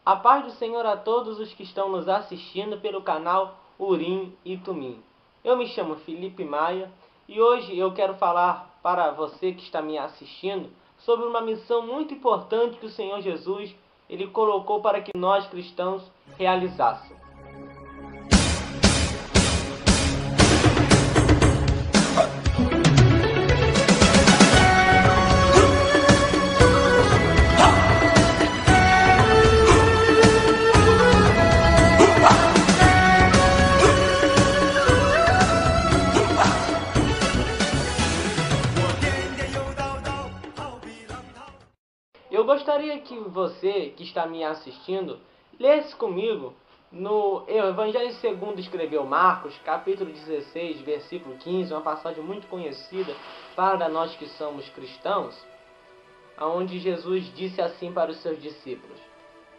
A paz do Senhor a todos os que estão nos assistindo pelo canal Urim e Tumim. Eu me chamo Felipe Maia e hoje eu quero falar para você que está me assistindo sobre uma missão muito importante que o Senhor Jesus ele colocou para que nós cristãos realizássemos. Eu gostaria que você, que está me assistindo, lesse comigo no Evangelho segundo escreveu Marcos, capítulo 16, versículo 15, uma passagem muito conhecida para nós que somos cristãos, onde Jesus disse assim para os seus discípulos: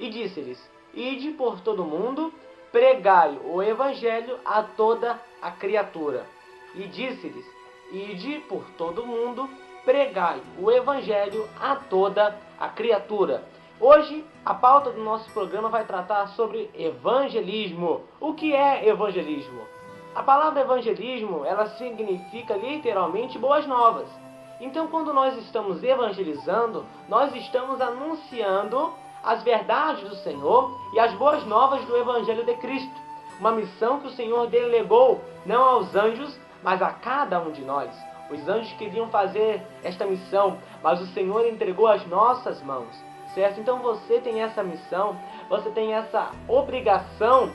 E disse-lhes: Ide por todo o mundo, pregai o Evangelho a toda a criatura. E disse-lhes: Ide por todo o mundo, pregai o Evangelho a toda a criatura. Hoje, a pauta do nosso programa vai tratar sobre evangelismo. O que é evangelismo? A palavra evangelismo, ela significa literalmente boas novas. Então, quando nós estamos evangelizando, nós estamos anunciando as verdades do Senhor e as boas novas do Evangelho de Cristo. Uma missão que o Senhor delegou não aos anjos, mas a cada um de nós. Os anjos queriam fazer esta missão, mas o Senhor entregou às nossas mãos, certo? Então você tem essa missão, você tem essa obrigação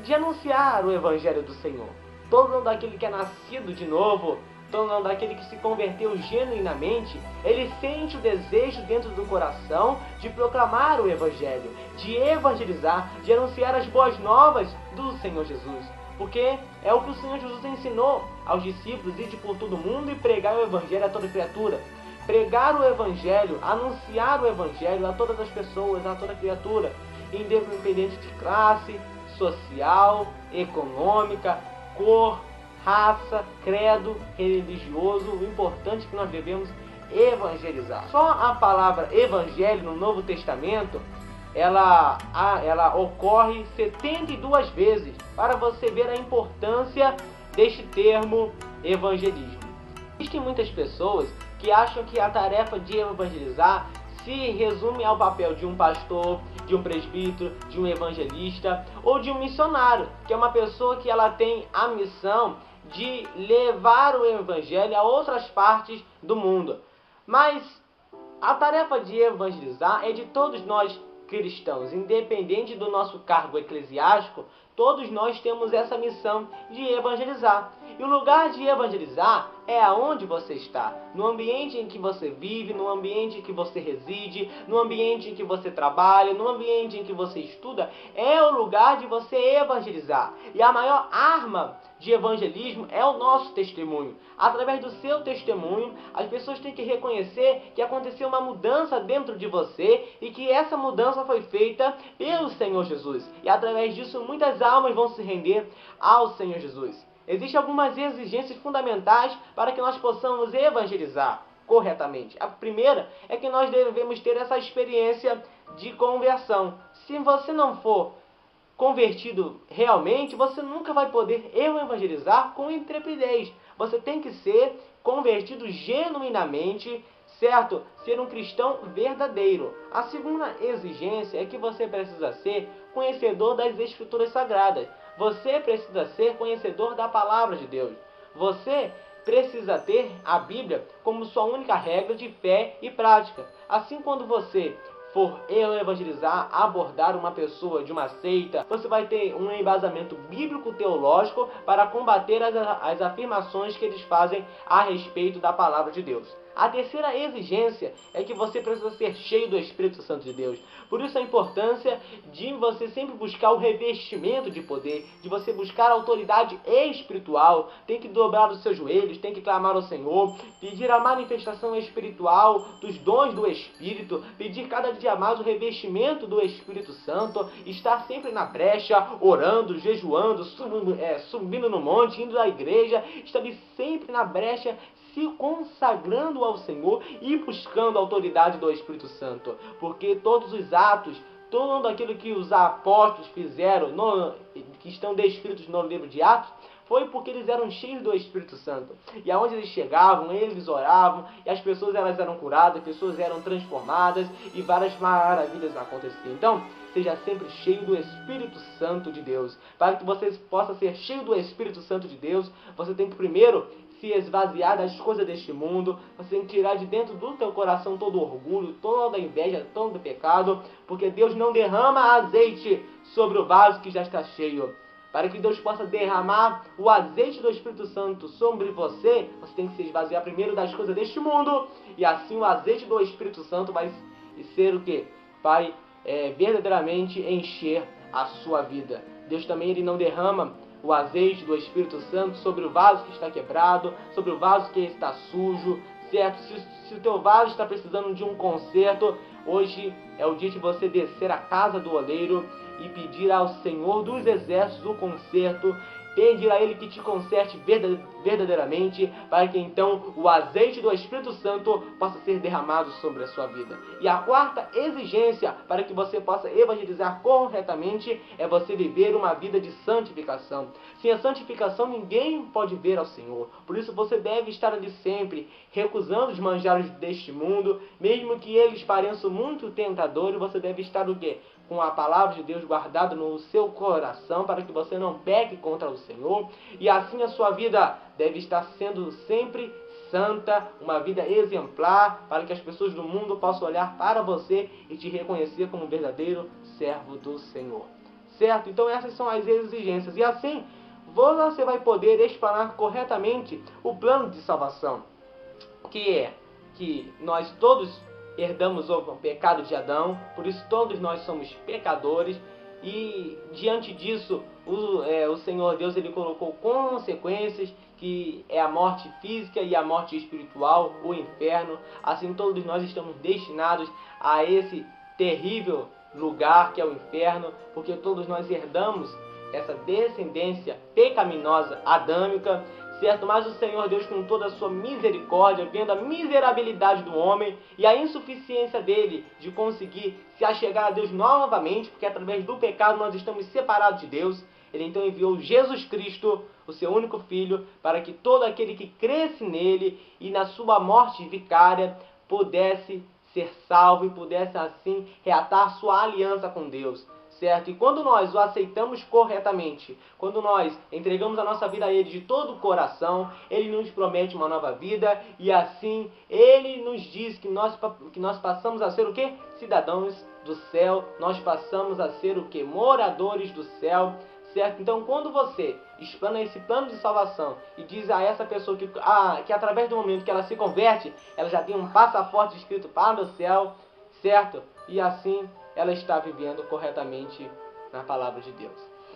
de anunciar o Evangelho do Senhor. Todo daquele que é nascido de novo, todo daquele que se converteu genuinamente, ele sente o desejo dentro do coração de proclamar o Evangelho, de evangelizar, de anunciar as boas novas do Senhor Jesus. Porque é o que o Senhor Jesus ensinou aos discípulos: ide por todo mundo e pregar o Evangelho a toda criatura. Pregar o Evangelho, anunciar o Evangelho a todas as pessoas, a toda criatura, independente de classe, social, econômica, cor, raça, credo, religioso. O importante é que nós devemos evangelizar. Só a palavra evangelho no Novo Testamento ela ocorre 72 vezes, para você ver a importância deste termo evangelismo. Existem muitas pessoas que acham que a tarefa de evangelizar se resume ao papel de um pastor, de um presbítero, de um evangelista ou de um missionário, que é uma pessoa que ela tem a missão de levar o evangelho a outras partes do mundo. Mas a tarefa de evangelizar é de todos nós cristãos, independente do nosso cargo eclesiástico. Todos nós temos essa missão de evangelizar. E o lugar de evangelizar é aonde você está, no ambiente em que você vive, no ambiente em que você reside, no ambiente em que você trabalha, no ambiente em que você estuda. É o lugar de você evangelizar. E a maior arma de evangelismo é o nosso testemunho. Através do seu testemunho, as pessoas têm que reconhecer que aconteceu uma mudança dentro de você e que essa mudança foi feita pelo Senhor Jesus. E através disso, muitas almas vão se render ao Senhor Jesus. Existem algumas exigências fundamentais para que nós possamos evangelizar corretamente. A primeira é que nós devemos ter essa experiência de conversão. Se você não for convertido realmente, você nunca vai poder evangelizar com intrepidez. Você tem que ser convertido genuinamente, certo? Ser um cristão verdadeiro. A segunda exigência é que você precisa ser conhecedor das Escrituras Sagradas. Você precisa ser conhecedor da Palavra de Deus. Você precisa ter a Bíblia como sua única regra de fé e prática. Assim, quando você for evangelizar, abordar uma pessoa de uma seita, você vai ter um embasamento bíblico-teológico para combater as afirmações que eles fazem a respeito da Palavra de Deus. A terceira exigência é que você precisa ser cheio do Espírito Santo de Deus. Por isso a importância de você sempre buscar o revestimento de poder, de você buscar a autoridade espiritual. Tem que dobrar os seus joelhos, tem que clamar ao Senhor, pedir a manifestação espiritual dos dons do Espírito, pedir cada dia mais o revestimento do Espírito Santo, estar sempre na brecha, orando, jejuando, subindo no monte, indo à igreja, estar sempre na brecha, se consagrando ao Senhor e buscando a autoridade do Espírito Santo. Porque todos os atos, tudo aquilo que os apóstolos fizeram, que estão descritos no livro de Atos, foi porque eles eram cheios do Espírito Santo. E aonde eles chegavam, eles oravam, e as pessoas elas eram curadas, pessoas eram transformadas, e várias maravilhas aconteciam. Então, seja sempre cheio do Espírito Santo de Deus. Para que você possa ser cheio do Espírito Santo de Deus, você tem que primeiro se esvaziar das coisas deste mundo. Você tem que tirar de dentro do teu coração todo o orgulho, toda a inveja, todo o pecado, porque Deus não derrama azeite sobre o vaso que já está cheio. Para que Deus possa derramar o azeite do Espírito Santo sobre você, você tem que se esvaziar primeiro das coisas deste mundo, e assim o azeite do Espírito Santo vai ser o quê? Vai verdadeiramente encher a sua vida. Deus também ele não derrama o azeite do Espírito Santo sobre o vaso que está quebrado, sobre o vaso que está sujo, certo? Se o teu vaso está precisando de um conserto, hoje é o dia de você descer à casa do oleiro e pedir ao Senhor dos Exércitos o conserto, pedir a Ele que te conserte verdadeiramente, para que então o azeite do Espírito Santo possa ser derramado sobre a sua vida. E a quarta exigência para que você possa evangelizar corretamente é você viver uma vida de santificação. Sem a santificação ninguém pode ver ao Senhor. Por isso você deve estar ali sempre, recusando os manjares deste mundo, mesmo que eles pareçam muito tentadores, você deve estar o quê? Com a palavra de Deus guardada no seu coração, para que você não peque contra o Senhor, e assim a sua vida deve estar sendo sempre santa, uma vida exemplar, para que as pessoas do mundo possam olhar para você e te reconhecer como um verdadeiro servo do Senhor. Certo? Então essas são as exigências, e assim você vai poder explanar corretamente o plano de salvação, que é que nós todos herdamos o pecado de Adão, por isso todos nós somos pecadores, e diante disso o Senhor Deus ele colocou consequências, que é a morte física e a morte espiritual, o inferno. Assim todos nós estamos destinados a esse terrível lugar que é o inferno, porque todos nós herdamos essa descendência pecaminosa adâmica, certo? Mas o Senhor Deus, com toda a sua misericórdia, vendo a miserabilidade do homem e a insuficiência dele de conseguir se achegar a Deus novamente, porque através do pecado nós estamos separados de Deus, ele então enviou Jesus Cristo, o seu único Filho, para que todo aquele que cresce nele e na sua morte vicária pudesse ser salvo e pudesse assim reatar sua aliança com Deus. Certo? E quando nós o aceitamos corretamente, quando nós entregamos a nossa vida a Ele de todo o coração, Ele nos promete uma nova vida, e assim Ele nos diz que nós passamos a ser o quê? Cidadãos do céu, nós passamos a ser o quê? Moradores do céu. Certo? Então quando você explana esse plano de salvação e diz a essa pessoa que através do momento que ela se converte, ela já tem um passaporte escrito para o céu, certo? E assim ela está vivendo corretamente na palavra de Deus.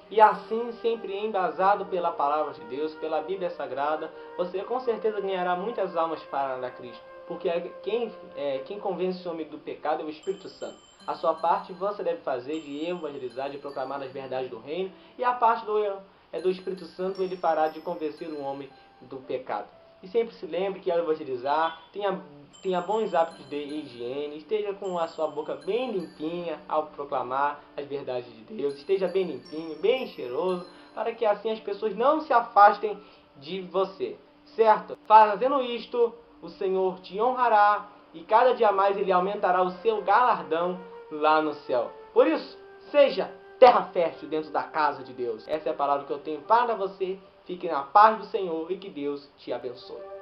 E assim, sempre embasado pela palavra de Deus, pela Bíblia Sagrada, você com certeza ganhará muitas almas para Cristo. Porque quem convence o homem do pecado é o Espírito Santo. A sua parte você deve fazer de evangelizar, de proclamar as verdades do reino, e a parte do Espírito Santo ele fará de convencer o homem do pecado. E sempre se lembre que ao evangelizar, tenha bons hábitos de higiene, esteja com a sua boca bem limpinha ao proclamar as verdades de Deus, esteja bem limpinho, bem cheiroso, para que assim as pessoas não se afastem de você, certo? Fazendo isto, o Senhor te honrará e cada dia mais Ele aumentará o seu galardão lá no céu. Por isso, seja terra fértil dentro da casa de Deus. Essa é a palavra que eu tenho para você. Fique na paz do Senhor e que Deus te abençoe.